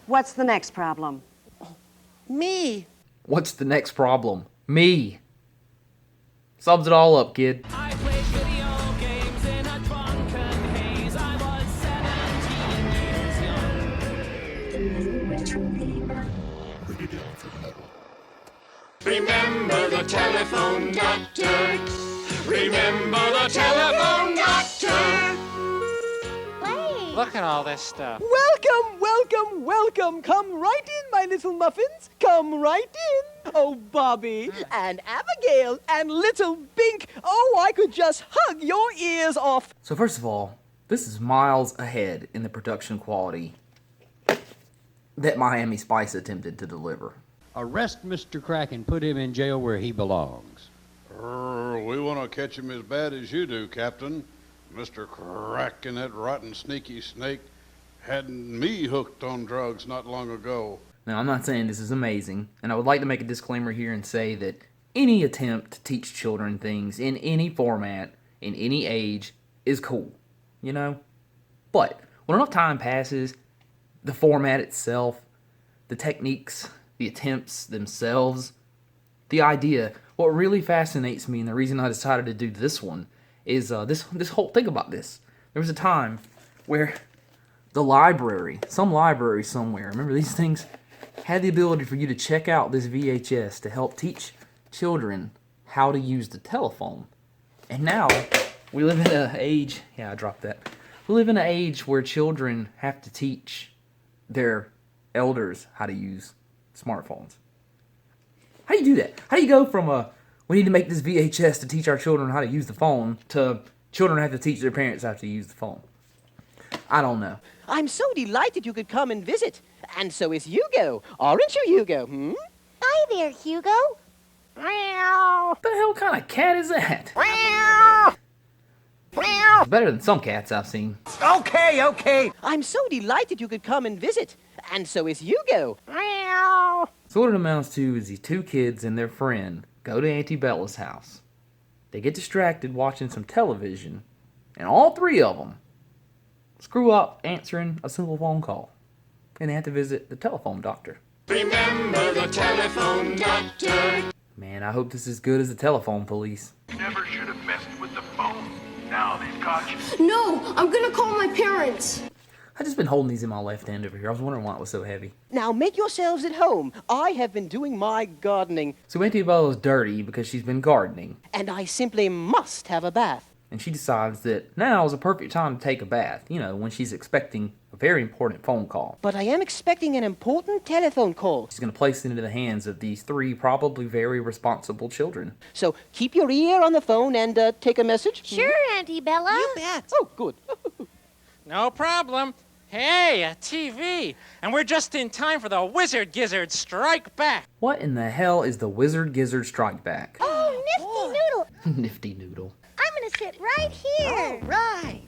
What's the next problem? Me. What's the next problem? Me. Sums it all up, kid. I played video games in a drunken haze. I was 17 years young. Remember the telephone doctor. Remember the telephone doctor. Look at all this stuff. Welcome, welcome, welcome. Come right in, my little muffins. Come right in. Oh, Bobby and Abigail and little Bink. Oh, I could just hug your ears off. So first of all, this is miles ahead in the production quality that Miami Spice attempted to deliver. Arrest Mr. Crack and put him in jail where he belongs. We want to catch him as bad as you do, Captain. Mr. Crack and that rotten sneaky snake had me hooked on drugs not long ago. Now, I'm not saying this is amazing, and I would like to make a disclaimer here and say that any attempt to teach children things in any format, in any age, is cool, you know? But when enough time passes, the format itself, the techniques, the attempts themselves, the idea, what really fascinates me and the reason I decided to do this one is this whole thing about this. There was a time where the library, some library somewhere, remember these things, had the ability for you to check out this VHS to help teach children how to use the telephone. And now, we live in an age, yeah, I dropped that. We live in an age where children have to teach their elders how to use smartphones. How do you do that? How do you go from we need to make this VHS to teach our children how to use the phone to children have to teach their parents how to use the phone? I don't know. I'm so delighted you could come and visit. And so is Hugo. Aren't you, Hugo? Hi there, Hugo. What the hell kind of cat is that? It's better than some cats I've seen. Okay. I'm so delighted you could come and visit. And so is Hugo. So what it amounts to is these two kids and their friend go to Auntie Bella's house. They get distracted watching some television, and all three of them screw up answering a simple phone call. And they have to visit the telephone doctor. Remember the telephone doctor. Man, I hope this is as good as the telephone police. You never should have messed with the phone. Now they've caught you. No, I'm gonna call my parents. I've just been holding these in my left hand over here. I was wondering why it was so heavy. Now make yourselves at home. I have been doing my gardening. So Auntie Bella's dirty because she's been gardening. And I simply must have a bath. And she decides that now is a perfect time to take a bath. You know, when she's expecting a very important phone call. But I am expecting an important telephone call. She's going to place it into the hands of these three probably very responsible children. So keep your ear on the phone and take a message. Sure, Auntie Bella. You bet. Oh, good. No problem. Hey, a TV. And we're just in time for the Wizard Gizzard Strike Back. What in the hell is the Wizard Gizzard Strike Back? Oh, Nifty Noodle. Nifty Noodle. I'm gonna sit right here. All right.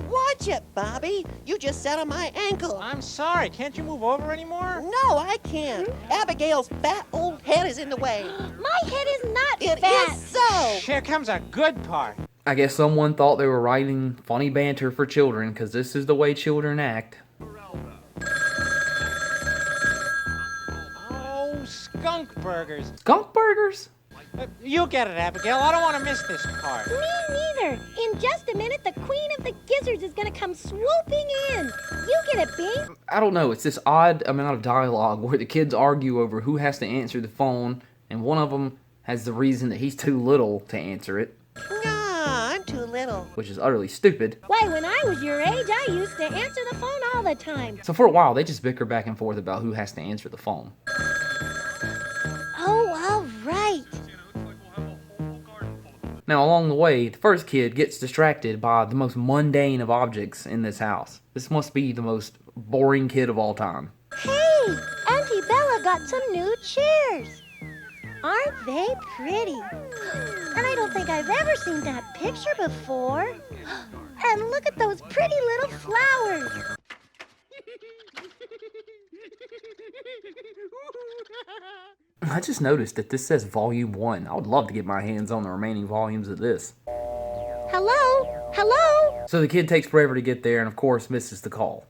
Watch it, Bobby. You just sat on my ankle. I'm sorry. Can't you move over anymore? No, I can't. Abigail's fat old head is in the way. My head is not It fat. is so. Here comes a good part. I guess someone thought they were writing funny banter for children, because this is the way children act. Oh, skunk burgers. Skunk burgers? You get it, Abigail. I don't want to miss this part. Me neither. In just a minute, the Queen of the Gizzards is gonna come swooping in. You get it, Bink? I don't know, it's this odd amount of dialogue where the kids argue over who has to answer the phone, and one of them has the reason that he's too little to answer it. Nah, I'm too little. Which is utterly stupid. Why, when I was your age, I used to answer the phone all the time. So for a while, they just bicker back and forth about who has to answer the phone. Oh, all right. Now, along the way, the first kid gets distracted by the most mundane of objects in this house. This must be the most boring kid of all time. Hey, Auntie Bella got some new chairs. Aren't they pretty? And I don't think I've ever seen that picture before. And look at those pretty little flowers. I just noticed that this says Volume 1. I would love to get my hands on the remaining volumes of this. Hello? Hello? So the kid takes forever to get there and, of course, misses the call.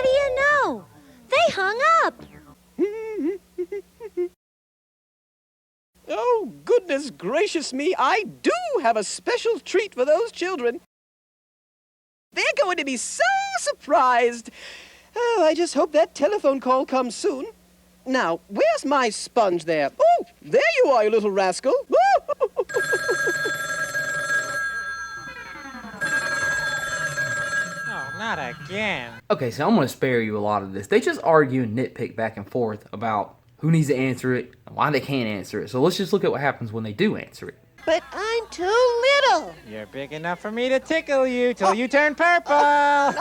do you know? They hung up. Oh, goodness gracious me, I do have a special treat for those children. They're going to be so surprised. Oh, I just hope that telephone call comes soon. Now, where's my sponge there? Oh, there you are, you little rascal. Oh, not again. Okay, so I'm going to spare you a lot of this. They just argue and nitpick back and forth about who needs to answer it and why they can't answer it. So let's just look at what happens when they do answer it. But I'm too little. You're big enough for me to tickle you till you turn purple.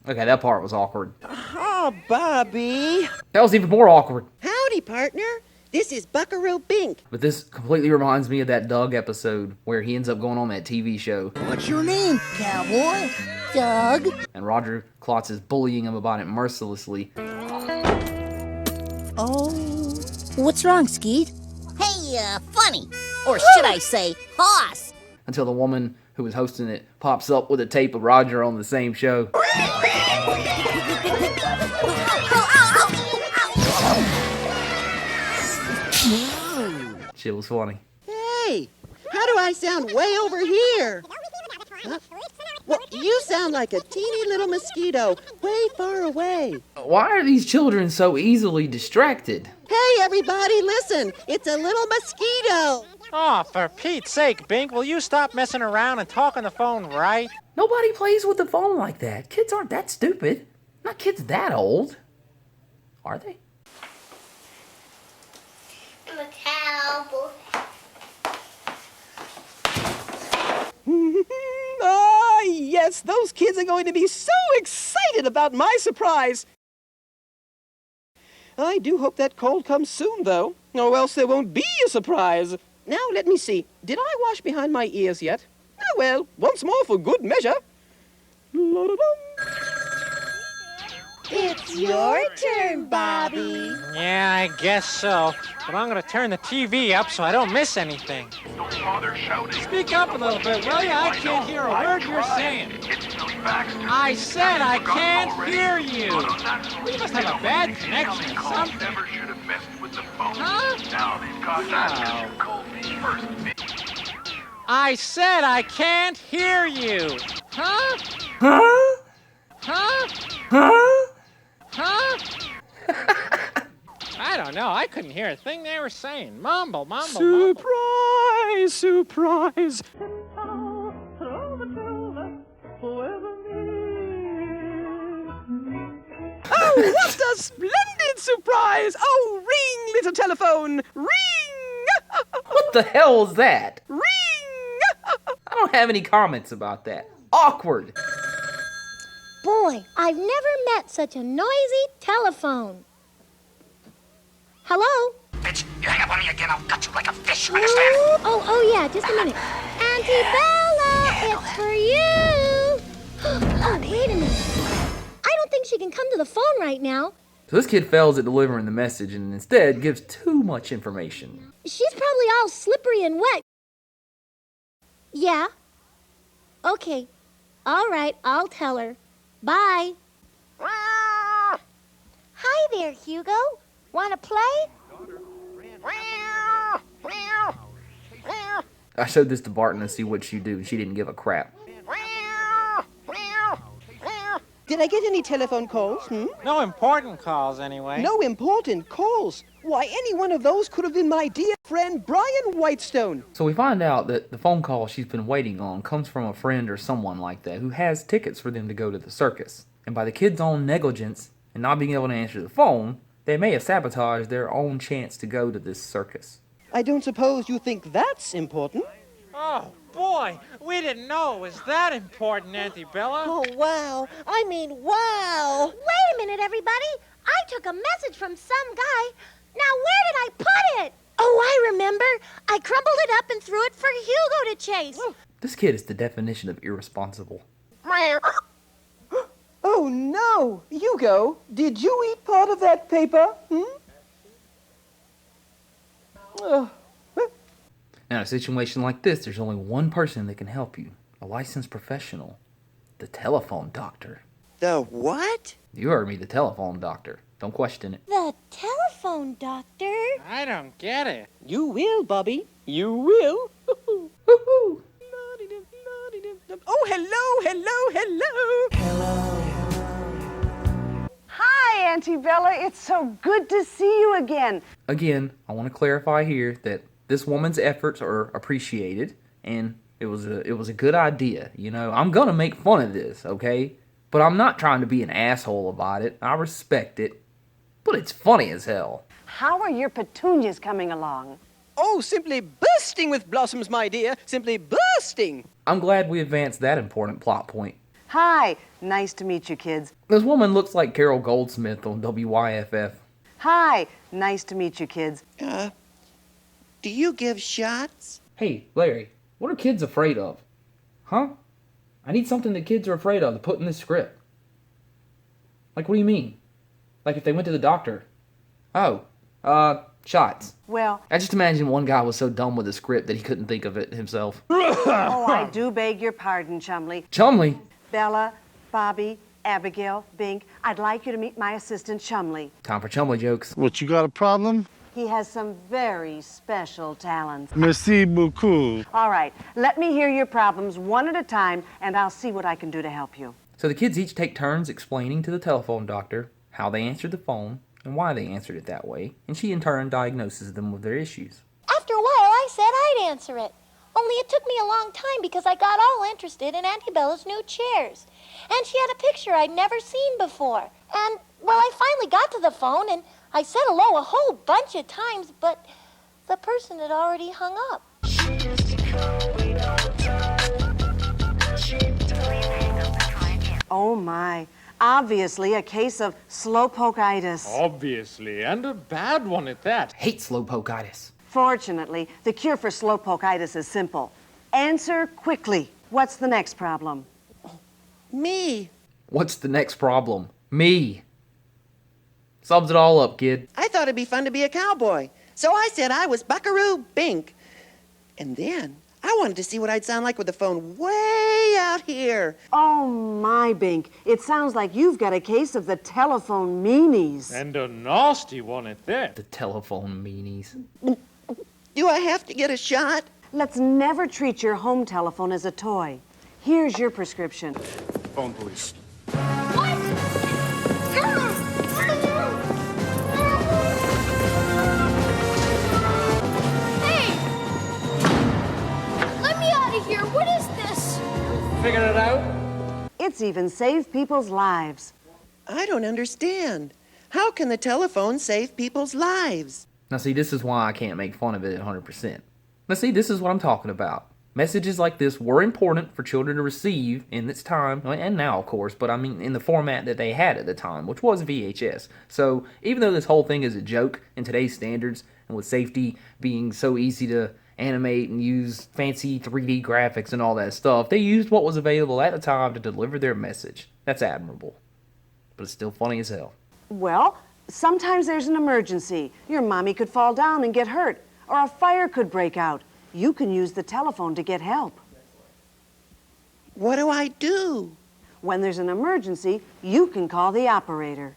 Okay, that part was awkward. Oh, Bobby. That was even more awkward. Howdy, partner. This is Buckaroo Bink. But this completely reminds me of that Doug episode where he ends up going on that TV show. What's your name, cowboy? Doug. And Roger Klotz is bullying him about it mercilessly. Oh. What's wrong, Skeet? Hey, funny. Or should I say, hoss. Until the woman who was hosting it pops up with a tape of Roger on the same show. Shit was funny. Hey, how do I sound way over here? Huh? Well, you sound like a teeny little mosquito way far away. Why are these children so easily distracted? Hey, everybody, listen. It's a little mosquito. Oh, for Pete's sake, Bink, will you stop messing around and talk on the phone, right? Nobody plays with the phone like that. Kids aren't that stupid. Not kids that old. Are they? I'm a cowboy. Ah, yes, those kids are going to be so excited about my surprise. I do hope that call comes soon, though, or else there won't be a surprise. Now, let me see. Did I wash behind my ears yet? Oh, well, once more for good measure. It's your turn, Bobby. Yeah, I guess so. But I'm gonna turn the TV up so I don't miss anything. Don't bother shouting. Speak up a little bit, will ya? I can't hear a word you're saying. It's Billy Baxter. I said I can't hear you. But on that We must have a bad connection or call something. never should have messed with the phone. Huh? Now they've got that. You called me first. I said I can't hear you. Huh? Huh? Huh? Huh? Huh? I don't know. I couldn't hear a thing they were saying. Mumble, mumble, mumble. Surprise, surprise. Oh, what a splendid surprise! Oh, ring, little telephone, ring! What the hell is that? Ring! I don't have any comments about that. Awkward. Boy, I've never met such a noisy telephone. Hello? Bitch, you hang up on me again, I'll gut you like a fish, you understand? Oh, yeah, just a minute. Auntie Bella, it's for you. Oh, wait a minute. I don't think she can come to the phone right now. So this kid fails at delivering the message and instead gives too much information. She's probably all slippery and wet. Yeah. Okay. All right, I'll tell her. Bye. Hi there, Hugo. Want to play? I showed this to Barton to see what she'd do, and she didn't give a crap. Did I get any telephone calls, No important calls, anyway. No important calls. Why, any one of those could have been my dear friend Brian Whitestone. So we find out that the phone call she's been waiting on comes from a friend or someone like that who has tickets for them to go to the circus. And by the kid's own negligence and not being able to answer the phone, they may have sabotaged their own chance to go to this circus. I don't suppose you think that's important? Oh, boy. We didn't know it was that important, Auntie Bella. Oh, wow. I mean, wow. Wait a minute, everybody. I took a message from some guy. Now, where did I put it? Oh, I remember. I crumpled it up and threw it for Hugo to chase. This kid is the definition of irresponsible. Oh, no. Hugo, did you eat part of that paper? Now, in a situation like this, there's only one person that can help you. A licensed professional. The telephone doctor. The what? You heard me, the telephone doctor. Don't question it. The telephone doctor? I don't get it. You will, Bobby. You will. Woo-hoo! Oh, hello. Hi, Auntie Bella. It's so good to see you again. Again, I want to clarify here that this woman's efforts are appreciated, and it was a good idea. You know, I'm gonna make fun of this, okay? But I'm not trying to be an asshole about it. I respect it, but it's funny as hell. How are your petunias coming along? Oh, simply bursting with blossoms, my dear. Simply bursting. I'm glad we advanced that important plot point. Hi. Nice to meet you, kids. This woman looks like Carol Goldsmith on WYFF. Hi. Nice to meet you, kids. Do you give shots? Hey, Larry, what are kids afraid of? Huh? I need something that kids are afraid of to put in this script. Like, what do you mean? Like if they went to the doctor. Oh, shots. Well, I just imagine one guy was so dumb with the script that he couldn't think of it himself. oh, I do beg your pardon, Chumley. Chumley? Bella, Bobby, Abigail, Bink, I'd like you to meet my assistant, Chumley. Time for Chumley jokes. What, you got a problem? He has some very special talents. Merci beaucoup. All right, let me hear your problems one at a time, and I'll see what I can do to help you. So the kids each take turns explaining to the telephone doctor how they answered the phone and why they answered it that way, and she in turn diagnoses them with their issues. After a while, I said I'd answer it. Only it took me a long time because I got all interested in Auntie Bella's new chairs. And she had a picture I'd never seen before. And, well, I finally got to the phone and I said hello a whole bunch of times, but the person had already hung up. Oh, my. Obviously a case of slowpokeitis. Obviously, and a bad one at that. Hate slowpokeitis. Fortunately, the cure for slowpokeitis is simple. Answer quickly. What's the next problem? Me. What's the next problem? Me. Sums it all up, kid. I thought it'd be fun to be a cowboy, so I said I was Buckaroo Bink. And then I wanted to see what I'd sound like with the phone way out here. Oh, my, Bink. It sounds like you've got a case of the telephone meanies. And a nasty one at that. The telephone meanies. Do I have to get a shot? Let's never treat your home telephone as a toy. Here's your prescription. Phone police. What is this? Figured it out? It's even saved people's lives. I don't understand. How can the telephone save people's lives? Now see, this is why I can't make fun of it at 100%. Now see, this is what I'm talking about. Messages like this were important for children to receive in its time, and now of course, but I mean in the format that they had at the time, which was VHS. So even though this whole thing is a joke in today's standards, and with safety being so easy to animate and use fancy 3D graphics and all that stuff, they used what was available at the time to deliver their message. That's admirable. But it's still funny as hell. Well, sometimes there's an emergency. Your mommy could fall down and get hurt, or a fire could break out. You can use the telephone to get help. What do I do? When there's an emergency, you can call the operator.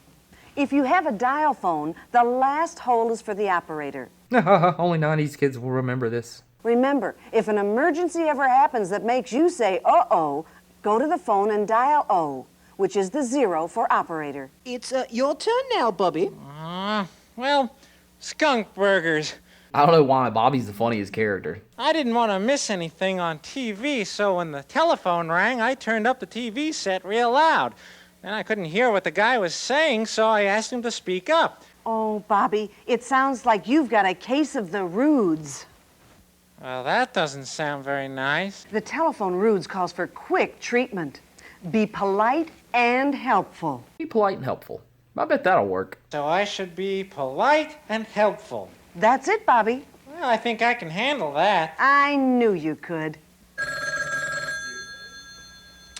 If you have a dial phone, the last hole is for the operator. Only 90s kids will remember this. Remember, if an emergency ever happens that makes you say, uh-oh, go to the phone and dial O, which is the 0 for operator. It's your turn now, Bobby. Well, skunk burgers. I don't know why Bobby's the funniest character. I didn't want to miss anything on TV, so when the telephone rang, I turned up the TV set real loud. And I couldn't hear what the guy was saying, so I asked him to speak up. Oh, Bobby, it sounds like you've got a case of the rudes. Well, that doesn't sound very nice. The telephone rudes calls for quick treatment. Be polite and helpful. Be polite and helpful. I bet that'll work. So I should be polite and helpful. That's it, Bobby. Well, I think I can handle that. I knew you could.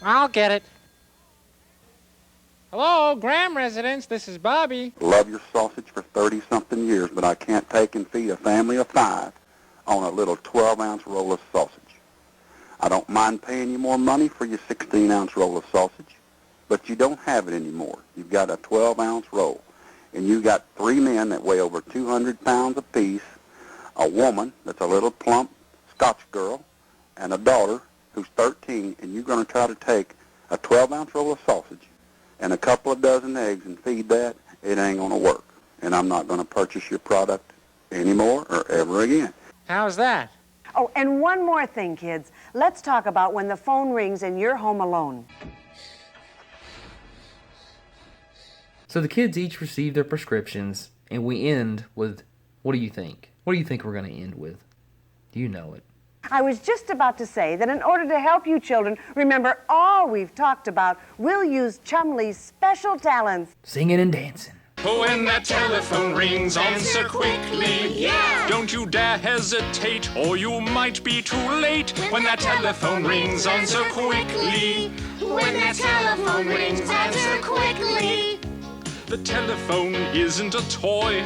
I'll get it. Hello, Graham residence. This is Bobby. Love your sausage for 30-something years, but I can't take and feed a family of 5 on a little 12-ounce roll of sausage. I don't mind paying you more money for your 16-ounce roll of sausage, but you don't have it anymore. You've got a 12-ounce roll, and you've got 3 men that weigh over 200 pounds apiece, a woman that's a little plump Scotch girl, and a daughter who's 13, and you're going to try to take a 12-ounce roll of sausage and a couple of dozen eggs and feed that. It ain't going to work, and I'm not going to purchase your product anymore or ever again. How's that? Oh, and one more thing, kids. Let's talk about when the phone rings and you're home alone. So the kids each receive their prescriptions, and we end with, what do you think? What do you think we're going to end with? Do you know it? I was just about to say that in order to help you children remember all we've talked about, we'll use Chumley's special talents. Singing and dancing. When that telephone rings, answer quickly. Yeah! Don't you dare hesitate, or you might be too late. When that telephone rings, answer quickly. When that telephone rings, answer quickly. The telephone isn't a toy.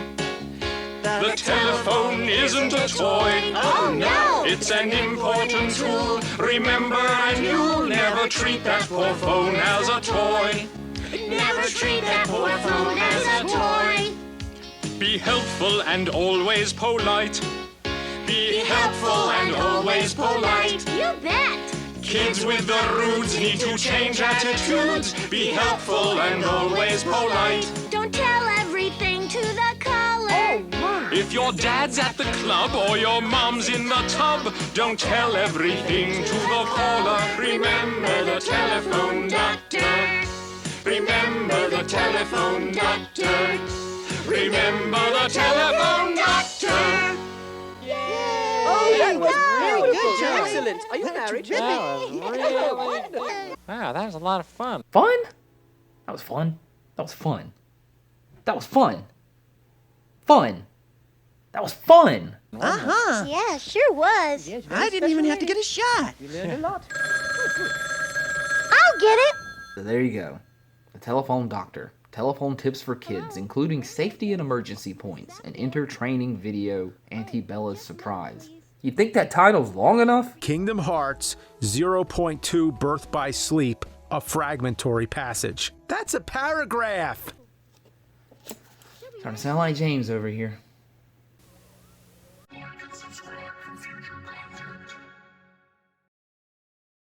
The telephone isn't a toy. Oh no! It's an important tool. Remember, and you'll never treat that poor phone as a toy. Never treat that poor phone as a toy. Be helpful and always polite. Be helpful and always polite. You bet! Kids with the roots need to change attitudes. Be helpful and always polite. Don't tell everything to the caller. Oh, Mom. If your dad's at the club or your mom's in the tub, don't tell everything to the caller. Remember the telephone doctor. Remember the telephone doctor. Remember the telephone doctor. Oh, that was very good. job. Excellent. Are you married? That was really... Wow, that was a lot of fun. Fun? That was fun. That was fun. That was fun. Fun. That was fun. Uh-huh. Yeah, sure was. I didn't even have to get a shot. You learned a lot. I'll get it. So there you go. The Telephone Doctor. Telephone tips for kids, including safety and emergency points, and enter-training video, Auntie Bella's surprise. You think that title's long enough? Kingdom Hearts 0.2 Birth by Sleep, a fragmentary passage. That's a paragraph. Starting to sound like James over here.